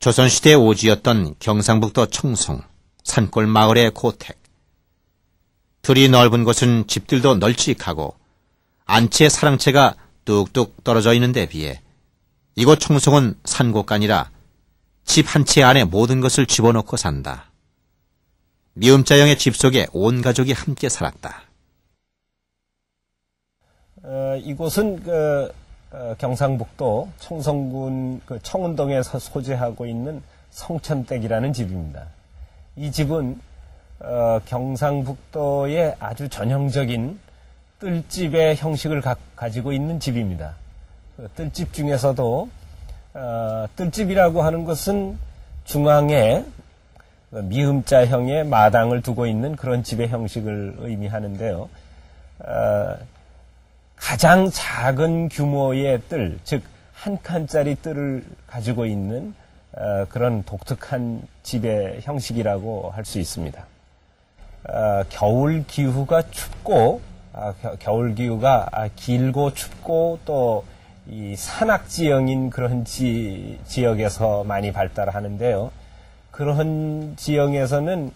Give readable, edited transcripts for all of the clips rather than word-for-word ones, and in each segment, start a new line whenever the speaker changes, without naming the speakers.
조선시대의 오지였던 경상북도 청송 산골 마을의 고택. 들이 넓은 곳은 집들도 널찍하고 안채의 사랑채가 뚝뚝 떨어져 있는 데 비해 이곳 청송은 산곡간이라 집 한 채 안에 모든 것을 집어넣고 산다. 미음자형의 집 속에 온 가족이 함께 살았다.
이곳은 경상북도 청송군 청운동에서 소재하고 있는 성천댁이라는 집입니다. 이 집은 경상북도의 아주 전형적인 뜰집의 형식을 가지고 있는 집입니다. 뜰집 중에서도 뜰집이라고 하는 것은 중앙에 미음자형의 마당을 두고 있는 그런 집의 형식을 의미하는데요. 가장 작은 규모의 뜰, 즉 한 칸짜리 뜰을 가지고 있는 그런 독특한 집의 형식이라고 할 수 있습니다. 겨울 기후가 춥고 겨울 기후가 길고 춥고 또 이 산악지형인 그런 지역에서 많이 발달하는데요. 그런 지형에서는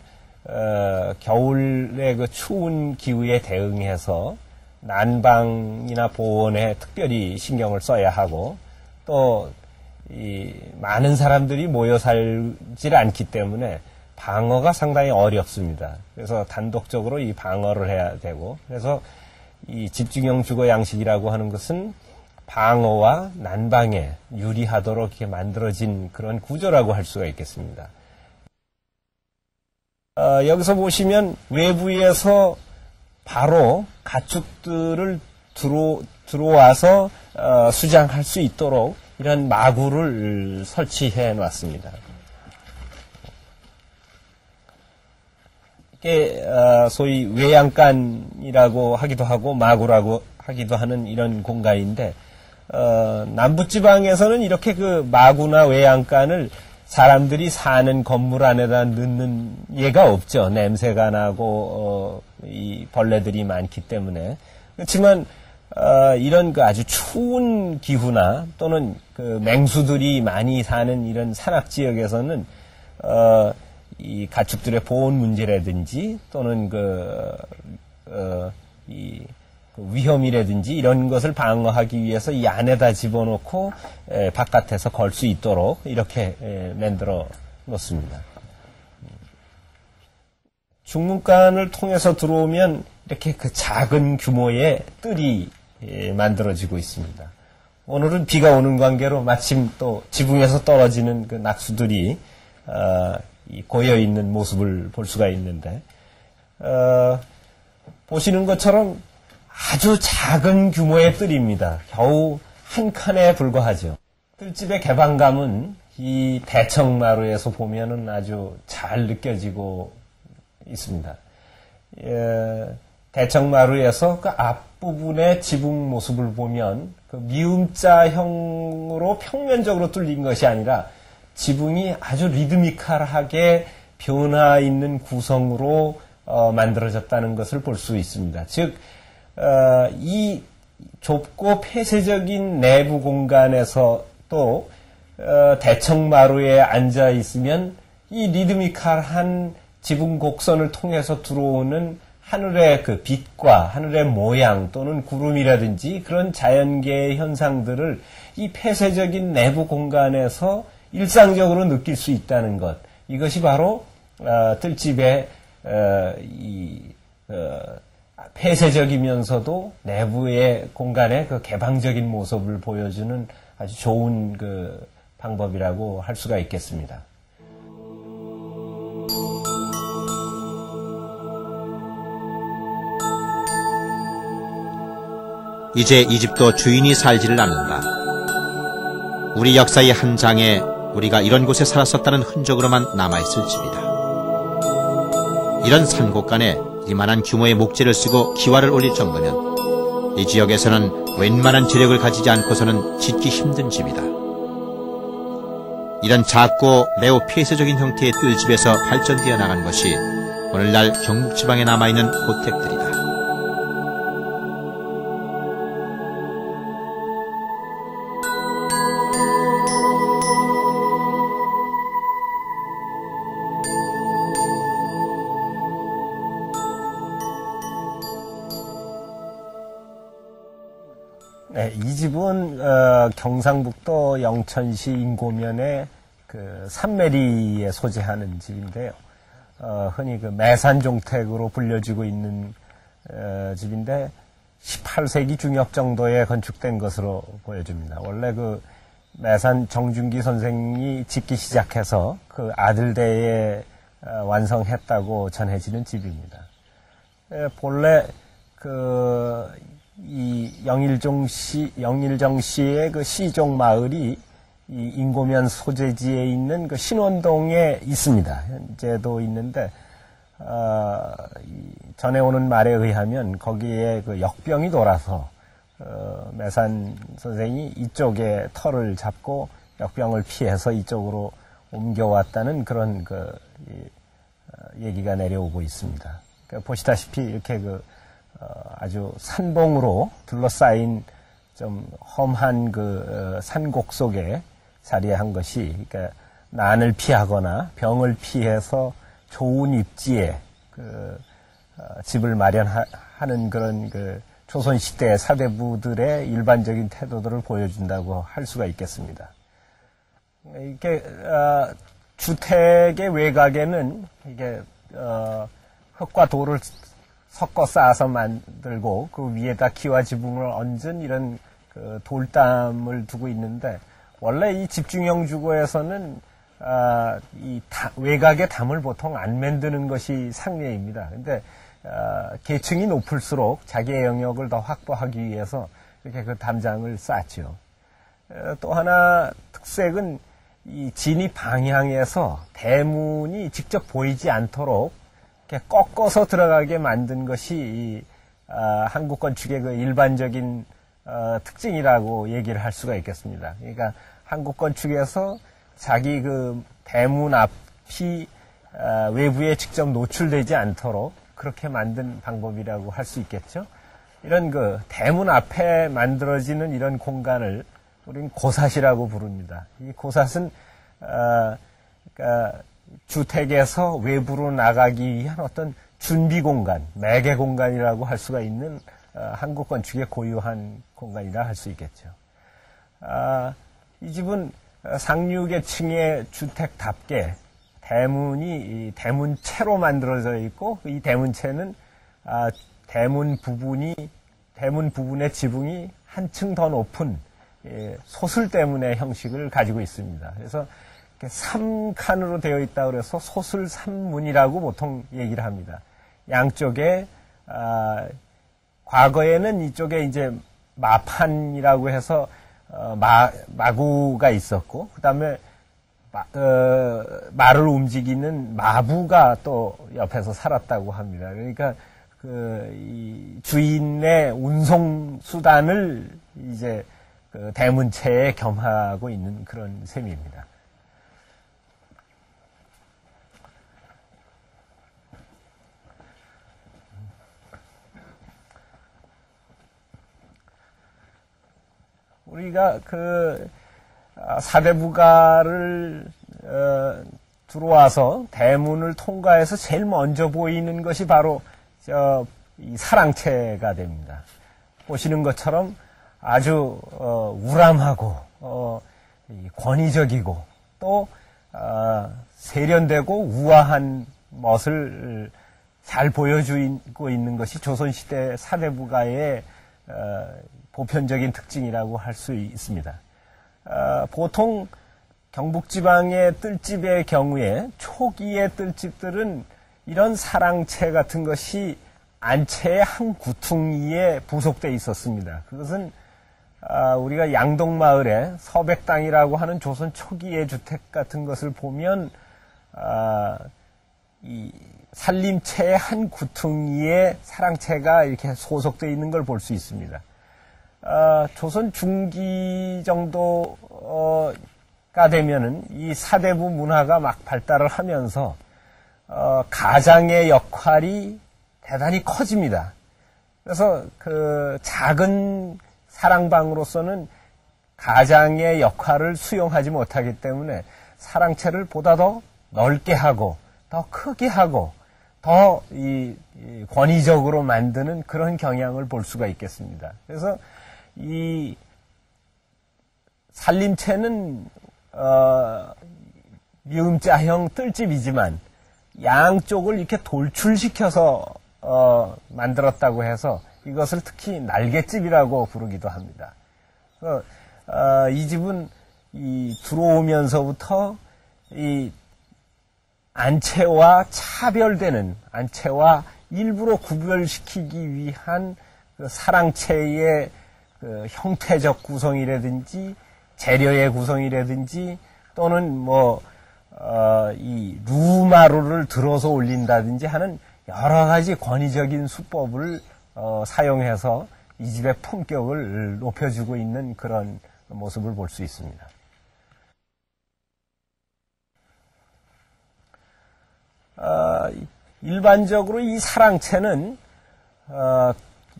겨울의 그 추운 기후에 대응해서 난방이나 보온에 특별히 신경을 써야 하고 또 이 많은 사람들이 모여 살질 않기 때문에 방어가 상당히 어렵습니다. 그래서 단독적으로 이 방어를 해야 되고 그래서 이 집중형 주거 양식이라고 하는 것은 방어와 난방에 유리하도록 이렇게 만들어진 그런 구조라고 할 수가 있겠습니다. 여기서 보시면 외부에서 바로 가축들을 들어와서 수장할 수 있도록 이런 마구를 설치해 놨습니다. 이게 소위 외양간이라고 하기도 하고 마구라고 하기도 하는 이런 공간인데 남부지방에서는 이렇게 그 마구나 외양간을 사람들이 사는 건물 안에다 넣는 예가 없죠. 냄새가 나고 이 벌레들이 많기 때문에. 그렇지만 이런 그 아주 추운 기후나 또는 그 맹수들이 많이 사는 이런 산악 지역에서는 이 가축들의 보온 문제라든지 또는 이 위험이라든지 이런 것을 방어하기 위해서 이 안에다 집어넣고 바깥에서 걸 수 있도록 이렇게 만들어 놓습니다. 중문간을 통해서 들어오면 이렇게 그 작은 규모의 뜰이 만들어지고 있습니다. 오늘은 비가 오는 관계로 마침 또 지붕에서 떨어지는 그 낙수들이 고여 있는 모습을 볼 수가 있는데 보시는 것처럼 아주 작은 규모의 뜰입니다. 겨우 한 칸에 불과하죠. 뜰집의 개방감은 이 대청마루에서 보면은 아주 잘 느껴지고 있습니다. 대청마루에서 그 앞부분의 지붕 모습을 보면 그 미음자형으로 평면적으로 뚫린 것이 아니라 지붕이 아주 리드미컬하게 변화 있는 구성으로 만들어졌다는 것을 볼 수 있습니다. 즉, 이 좁고 폐쇄적인 내부 공간에서 또 대청마루에 앉아 있으면 이 리드미컬한 지붕 곡선을 통해서 들어오는 하늘의 그 빛과 하늘의 모양 또는 구름이라든지 그런 자연계의 현상들을 이 폐쇄적인 내부 공간에서 일상적으로 느낄 수 있다는 것. 이것이 바로 뜰집의 폐쇄적이면서도 내부의 공간의 그 개방적인 모습을 보여주는 아주 좋은 그 방법이라고 할 수가 있겠습니다.
이제 이 집도 주인이 살지를 않는다. 우리 역사의 한 장에 우리가 이런 곳에 살았었다는 흔적으로만 남아있을 집이다. 이런 산곡간에 이만한 규모의 목재를 쓰고 기와를 올릴 정도면 이 지역에서는 웬만한 재력을 가지지 않고서는 짓기 힘든 집이다. 이런 작고 매우 폐쇄적인 형태의 뜰집에서 발전되어 나간 것이 오늘날 경북지방에 남아있는 고택들이다.
네, 이 집은 경상북도 영천시 인고면의 그 삼메리에 소재하는 집인데요. 흔히 그 매산종택으로 불려지고 있는 집인데 18세기 중엽 정도에 건축된 것으로 보여집니다. 원래 그 매산 정준기 선생이 짓기 시작해서 그 아들대에 완성했다고 전해지는 집입니다. 본래 이 영일정시의 그 시종 마을이 이 인고면 소재지에 있는 그 신원동에 있습니다. 현재도 있는데, 전해오는 말에 의하면 거기에 그 역병이 돌아서, 매산 선생이 이쪽에 터를 잡고 역병을 피해서 이쪽으로 옮겨왔다는 그런 얘기가 내려오고 있습니다. 그러니까 보시다시피 이렇게 아주 산봉으로 둘러싸인 좀 험한 산곡 속에 자리한 것이, 그러니까 난을 피하거나 병을 피해서 좋은 입지에 집을 마련하는 그런 조선시대 사대부들의 일반적인 태도들을 보여준다고 할 수가 있겠습니다. 이렇게, 주택의 외곽에는 이게, 흙과 돌을 섞어 쌓아서 만들고 그 위에다 기와 지붕을 얹은 이런 돌담을 두고 있는데, 원래 이 집중형 주거에서는 외곽에 담을 보통 안 만드는 것이 상례입니다. 근데 계층이 높을수록 자기의 영역을 더 확보하기 위해서 이렇게 그 담장을 쌓죠. 또 하나 특색은 이 진입 방향에서 대문이 직접 보이지 않도록 이렇게 꺾어서 들어가게 만든 것이 한국 건축의 그 일반적인 특징이라고 얘기를 할 수가 있겠습니다. 그러니까 한국 건축에서 자기 대문 앞이 외부에 직접 노출되지 않도록 그렇게 만든 방법이라고 할 수 있겠죠. 이런 대문 앞에 만들어지는 이런 공간을 우리는 고삿이라고 부릅니다. 이 고삿은 그러니까 주택에서 외부로 나가기 위한 어떤 준비 공간, 매개 공간이라고 할 수가 있는 한국 건축의 고유한 공간이라 할 수 있겠죠. 이 집은 상류계층의 주택답게 대문이 대문체로 만들어져 있고, 이 대문체는 대문 부분의 지붕이 한층 더 높은 소슬 때문의 형식을 가지고 있습니다. 그래서 3칸으로 되어 있다고 그래서 소슬 3문이라고 보통 얘기를 합니다. 양쪽에 과거에는 이쪽에 이제 마판이라고 해서 마구가 있었고, 그 다음에 말을 움직이는 마부가 또 옆에서 살았다고 합니다. 그러니까 이 주인의 운송 수단을 이제 대문체에 겸하고 있는 그런 셈입니다. 우리가 사대부가를 들어와서 대문을 통과해서 제일 먼저 보이는 것이 바로 이 사랑채가 됩니다. 보시는 것처럼 아주 우람하고 권위적이고 또 세련되고 우아한 멋을 잘 보여주고 있는 것이 조선시대 사대부가의 보편적인 특징이라고 할 수 있습니다. 보통 경북지방의 뜰집의 경우에 초기의 뜰집들은 이런 사랑채 같은 것이 안채의 한 구퉁이에 부속되어 있었습니다. 그것은 우리가 양동마을의 서백당이라고 하는 조선 초기의 주택 같은 것을 보면 이 살림채의 한 구퉁이에 사랑채가 이렇게 소속되어 있는 걸 볼 수 있습니다. 조선 중기 정도가 되면은 이 사대부 문화가 막 발달을 하면서 가장의 역할이 대단히 커집니다. 그래서 작은 사랑방으로서는 가장의 역할을 수용하지 못하기 때문에 사랑채를 보다 더 넓게 하고 더 크게 하고 더 이 권위적으로 만드는 그런 경향을 볼 수가 있겠습니다. 그래서 이 살림채는 미음자형 뜰집이지만 양쪽을 이렇게 돌출시켜서 만들었다고 해서 이것을 특히 날갯집이라고 부르기도 합니다. 이 집은 들어오면서부터 이 안채와 차별되는, 안채와 일부러 구별시키기 위한 그 사랑채의 그 형태적 구성이라든지 재료의 구성이라든지 또는 이 루마루를 들어서 올린다든지 하는 여러 가지 권위적인 수법을 사용해서 이 집의 품격을 높여주고 있는 그런 모습을 볼 수 있습니다. 일반적으로 이 사랑채는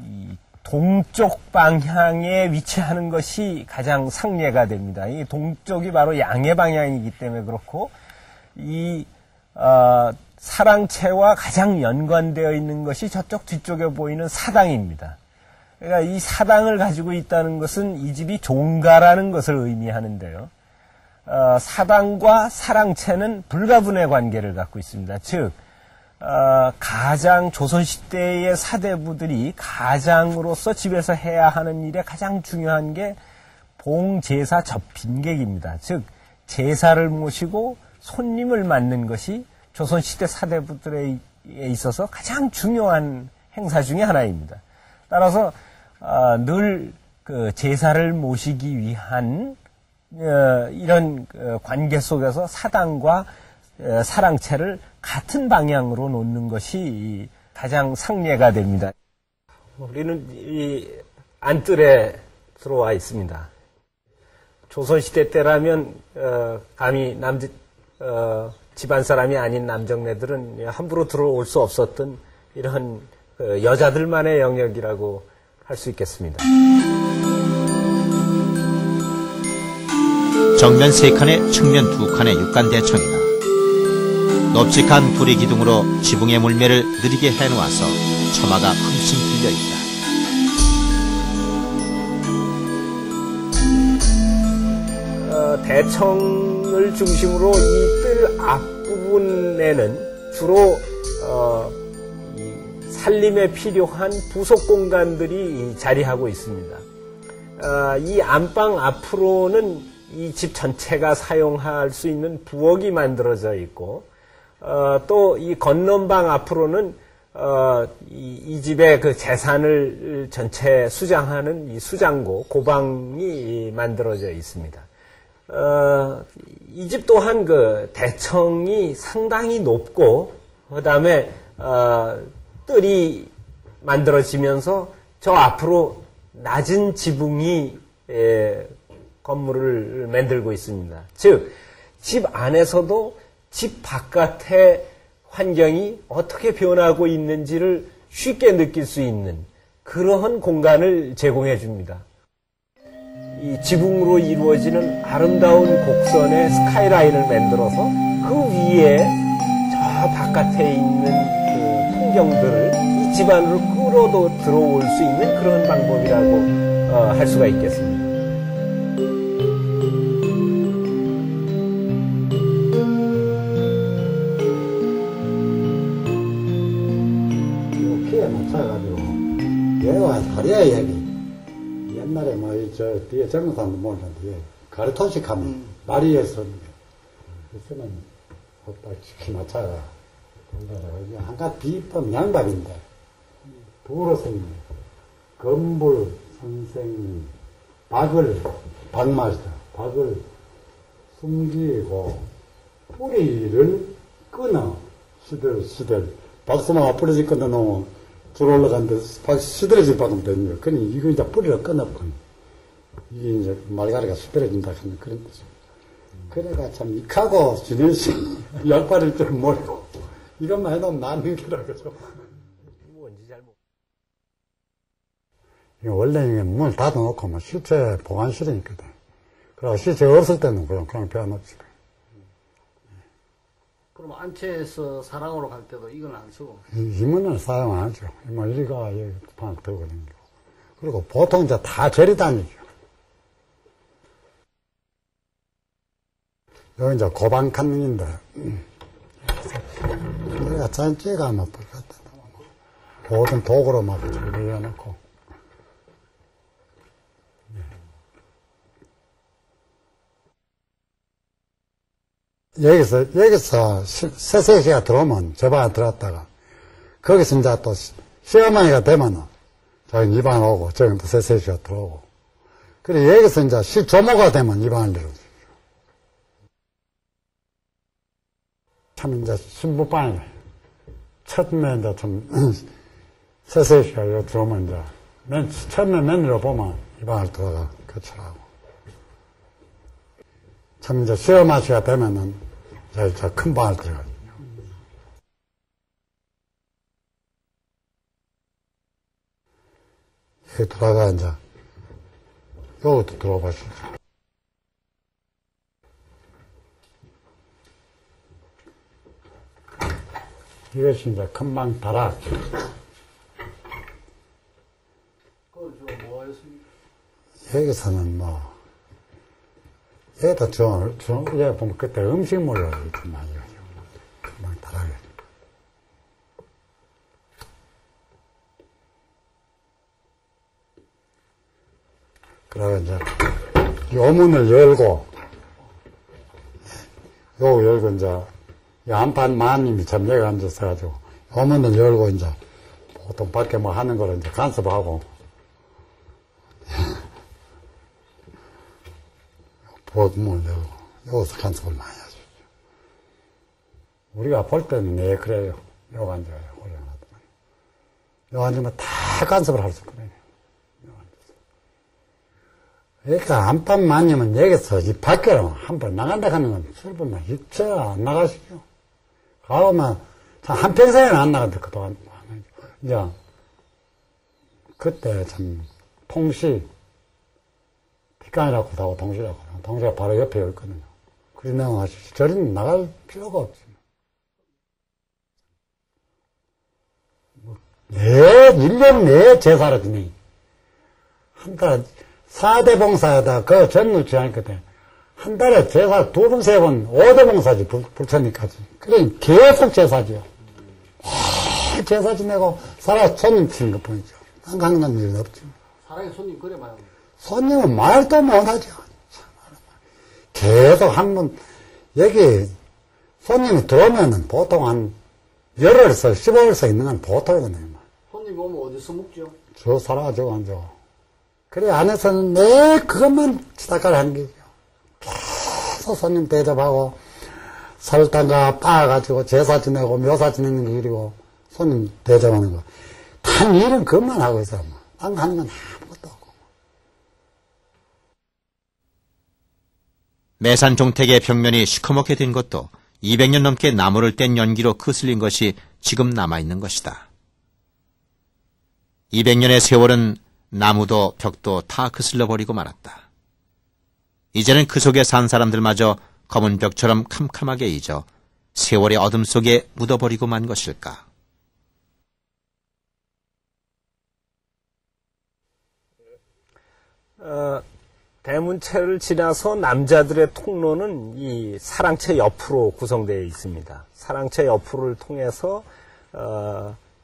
이 동쪽 방향에 위치하는 것이 가장 상례가 됩니다. 이 동쪽이 바로 양의 방향이기 때문에 그렇고 이 사랑채와 가장 연관되어 있는 것이 저쪽 뒤쪽에 보이는 사당입니다. 그러니까 이 사당을 가지고 있다는 것은 이 집이 종가라는 것을 의미하는데요. 사당과 사랑채는 불가분의 관계를 갖고 있습니다. 즉 가장 조선시대의 사대부들이 가장으로서 집에서 해야 하는 일에 가장 중요한 게 봉제사 접빈객입니다. 즉 제사를 모시고 손님을 맞는 것이 조선시대 사대부들에 있어서 가장 중요한 행사 중에 하나입니다. 따라서 늘 그 제사를 모시기 위한 이런 관계 속에서 사당과 사랑채를 같은 방향으로 놓는 것이 가장 상례가 됩니다. 우리는 이 안뜰에 들어와 있습니다. 조선시대 때라면 감히 집안 사람이 아닌 남정네들은 함부로 들어올 수 없었던 이런 여자들만의 영역이라고 할 수 있겠습니다.
정면 3칸에 측면 2칸의 육간대청이다. 넓직한 부리 기둥으로 지붕의 물매를 느리게 해놓아서 처마가 흠씬 들려있다.
대청을 중심으로 이 뜰 앞부분에는 주로 살림에 필요한 부속 공간들이 자리하고 있습니다. 이 안방 앞으로는 이 집 전체가 사용할 수 있는 부엌이 만들어져 있고 또 이 건넌방 앞으로는 이 집의 그 재산을 전체 수장하는 이 수장고, 고방이 만들어져 있습니다. 이 집 또한 그 대청이 상당히 높고, 그 다음에, 뜰이 만들어지면서 저 앞으로 낮은 지붕이, 건물을 만들고 있습니다. 즉, 집 안에서도 집 바깥의 환경이 어떻게 변하고 있는지를 쉽게 느낄 수 있는 그러한 공간을 제공해 줍니다. 이 지붕으로 이루어지는 아름다운 곡선의 스카이라인을 만들어서 그 위에 저 바깥에 있는 그 풍경들을 이 집 안으로 끌어도 들어올 수 있는 그런 방법이라고 할 수가 있겠습니다.
얘가 다리야, 얘기. 옛날에 저 뒤에 젊은 사람도 모르는데, 가르토식 하면, 다리에서, 그래서는, 딱 시키 맞춰가. 한 가지 비법 양밥인데, 부로서는, 건불, 선생, 박맛이다. 박을 숨기고, 뿌리를 끊어. 시들. 박수만 뿌리지 끊어 놓으면, 불 올라가는데 시들어질 밖에 되는 거예요. 그러니 이거 이제 뿌리를 끊어버려. 이게 이제 말가리가 시들어진다 하는 그런 뜻이죠. 그래가 참 익하고 지낼수 약발을 좀 모르고 이것만 해놓으면 나는 거라고죠. 원래 이게 문을 닫아놓고 뭐 시체 보관실이 있거든. 그래서 시체 없을 때는 그냥 배워놓지.
그럼 안채에서 사랑으로 갈 때도 이건 안 쓰고?
이 문은 사용 안 하죠. 이리가 여기 방 들고 다니고. 그리고 보통 이제 다 저리 다니죠. 여기 이제 고방 칸능인데, 내가 짠찌가 막 불같다. 모든 도구로 막 준비해놓고. 여기서 세세시가 들어오면 저 방에 들어갔다가, 거기서 이제 또 시어머니가 되면은, 저기 이 방 오고, 저기 또 세세시가 들어오고. 그리고 여기서 이제 실조모가 되면 이 방을 내려오죠. 참 이제 신부방에, 처음에 이제 좀, 세세시가 여기 들어오면 이제, 처음에 맨으로 보면 이 방을 들어가, 거쳐하고. 참 이제 시어마시가 되면은, 저 큰 방을 들어가요. 여기 들어가, 이제, 여기도 들어보시죠. 이것이 이제 큰 방 다락. 여기서는 뭐, 여기다 여기 보면 그때 음식물을 좀 많이 가지고, 큰 방 다락에. 그러고 이제, 요 문을 열고, 요 열고 이제, 한판 마님이 참 여기 앉아서가지고, 요 문을 열고 이제, 보통 밖에 뭐 하는 거를 이제 간섭하고, 문을 열고, 여기서 간섭을 많이 하죠. 우리가 볼 때는 네, 그래요. 여기 앉아요. 올려놔도. 여기 앉으면 다 간섭을 할 수 있거든요. 그러니까 안방 마님은 여기서 이 밖으로 한 번 나간다 하는 건 술분만 일체 안 나가시죠. 가오면 한평생에는 안 나간다 그동안. 이제 그때 참 통시 뒷간이라고 하고 통시라고 하고 통시가 바로 옆에 있거든요. 그런 내용 하시죠. 저리는 나갈 필요가 없지. 네, 1년 내에 제사를 지내. 한 달, 4대 봉사에다 그 전무치 않거든. 한 달에 제사 2번, 3번, 5대 봉사지, 불천니까지. 그러니 계속 제사지요. 제사 지내고, 손님 치는 것 뿐이죠. 한강난 일은 없죠.
사랑의 손님 그래 봐요.
손님은 말도 못하죠. 계속 한 번, 여기, 손님이 들어오면은 보통 한, 열흘에서 15일서 있는 건 보통이거든요.
손님 오면 어디서 묵죠?
저 살아가지고 앉아. 그래, 안에서는 매 그것만 치다깔 하는 게죠. 계속 손님 대접하고, 설탕과 빻아가지고 제사 지내고, 묘사 지내는 게 일이고, 손님 대접하는 거. 단 일은 그것만 하고 있어요. 딴 거 하는 건 아무것도 없고.
매산 종택의 벽면이 시커멓게 된 것도 200년 넘게 나무를 뗀 연기로 거슬린 것이 지금 남아있는 것이다. 200년의 세월은 나무도 벽도 다 거슬러 버리고 말았다. 이제는 그 속에 산 사람들마저 검은 벽처럼 캄캄하게 잊어 세월의 어둠 속에 묻어버리고 만 것일까.
대문채를 지나서 남자들의 통로는 이 사랑채 옆으로 구성되어 있습니다. 사랑채 옆으로를 통해서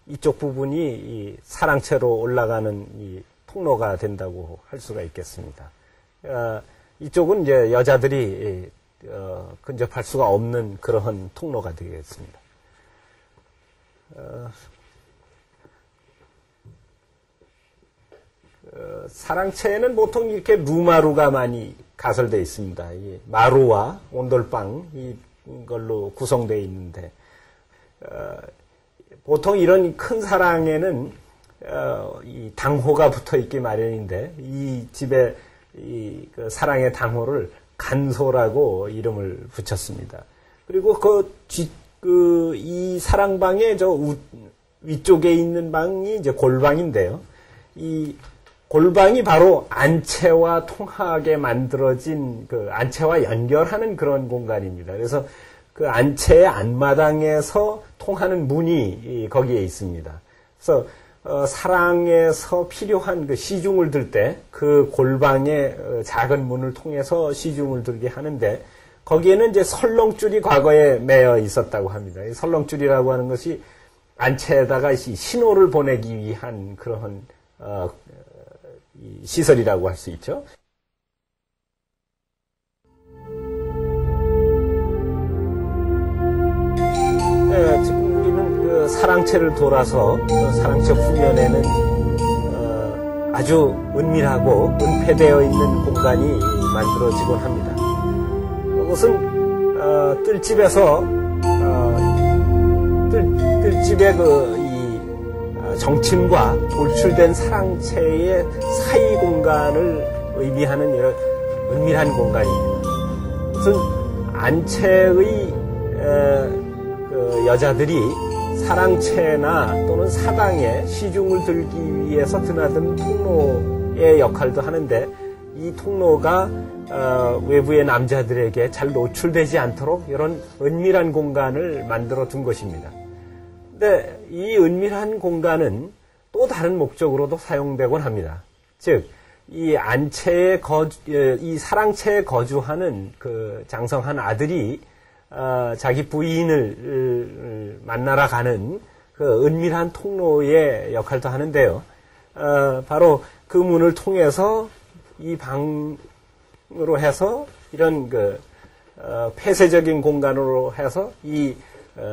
이쪽 부분이 이 사랑채로 올라가는 이 통로가 된다고 할 수가 있겠습니다. 이쪽은 이제 여자들이 근접할 수가 없는 그러한 통로가 되겠습니다. 사랑채에는 보통 이렇게 루마루가 많이 가설되어 있습니다. 이 마루와 온돌방 이걸로 구성되어 있는데 보통 이런 큰 사랑에는 이 당호가 붙어 있기 마련인데 이 집에 그 사랑의 당호를 간소라고 이름을 붙였습니다. 그리고 이 사랑방의 위쪽에 있는 방이 이제 골방인데요. 이 골방이 바로 안채와 통하게 만들어진 그 안채와 연결하는 그런 공간입니다. 그래서 그 안채의 안마당에서 통하는 문이 거기에 있습니다. 그래서 사랑에서 필요한 그 시중을 들 때 그 골방의 작은 문을 통해서 시중을 들게 하는데 거기에는 이제 설렁줄이 과거에 매여 있었다고 합니다. 이 설렁줄이라고 하는 것이 안채에다가 신호를 보내기 위한 그러한 시설이라고 할 수 있죠. 네, 지금 우리는 그 사랑채를 돌아서 사랑채 후면에는 아주 은밀하고 은폐되어 있는 공간이 만들어지곤 합니다. 이것은 뜰집에서 뜰집의 정침과 돌출된 사랑채의 사이 공간을 의미하는 이런 은밀한 공간입니다. 무슨 안채의 여자들이 사랑채나 또는 사당에 시중을 들기 위해서 드나든 통로의 역할도 하는데 이 통로가 외부의 남자들에게 잘 노출되지 않도록 이런 은밀한 공간을 만들어 둔 것입니다. 근데 이 은밀한 공간은 또 다른 목적으로도 사용되곤 합니다. 즉, 이 이 사랑채에 거주하는 그 장성한 아들이 자기 부인을 만나러 가는 그 은밀한 통로의 역할도 하는데요. 바로 그 문을 통해서 이 방으로 해서 이런 폐쇄적인 공간으로 해서 이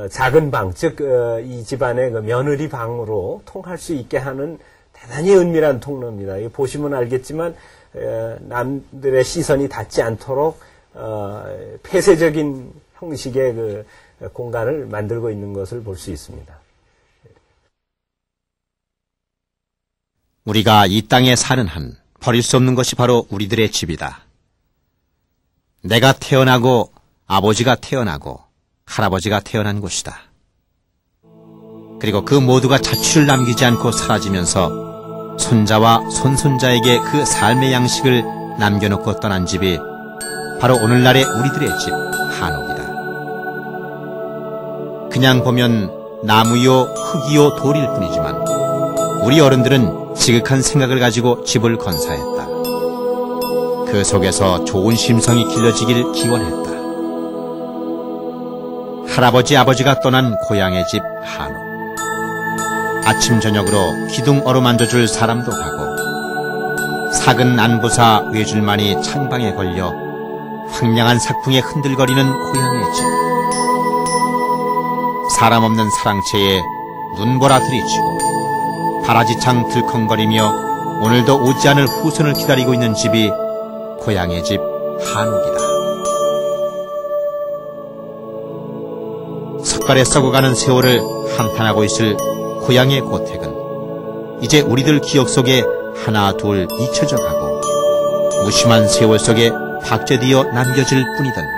작은 방, 즉 이 집안의 그 며느리 방으로 통할 수 있게 하는 대단히 은밀한 통로입니다. 이거 보시면 알겠지만 남들의 시선이 닿지 않도록 폐쇄적인 형식의 그 공간을 만들고 있는 것을 볼 수 있습니다.
우리가 이 땅에 사는 한 버릴 수 없는 것이 바로 우리들의 집이다. 내가 태어나고 아버지가 태어나고 할아버지가 태어난 곳이다. 그리고 그 모두가 자취를 남기지 않고 사라지면서 손자와 손손자에게 그 삶의 양식을 남겨놓고 떠난 집이 바로 오늘날의 우리들의 집 한옥이다. 그냥 보면 나무요 흙이요 돌일 뿐이지만 우리 어른들은 지극한 생각을 가지고 집을 건사했다. 그 속에서 좋은 심성이 길러지길 기원했다. 할아버지 아버지가 떠난 고향의 집 한옥. 아침 저녁으로 기둥 어루만져줄 사람도 가고 작은 안부사 외줄만이 창방에 걸려 황량한 삭풍에 흔들거리는 고향의 집. 사람 없는 사랑채에 눈보라 들이치고 바라지창 들컹거리며 오늘도 오지 않을 후손을 기다리고 있는 집이 고향의 집 한옥이다. 석갈에 썩어가는 세월을 한탄하고 있을 고향의 고택은 이제 우리들 기억 속에 하나 둘 잊혀져 가고 무심한 세월 속에 박제되어 남겨질 뿐이던가.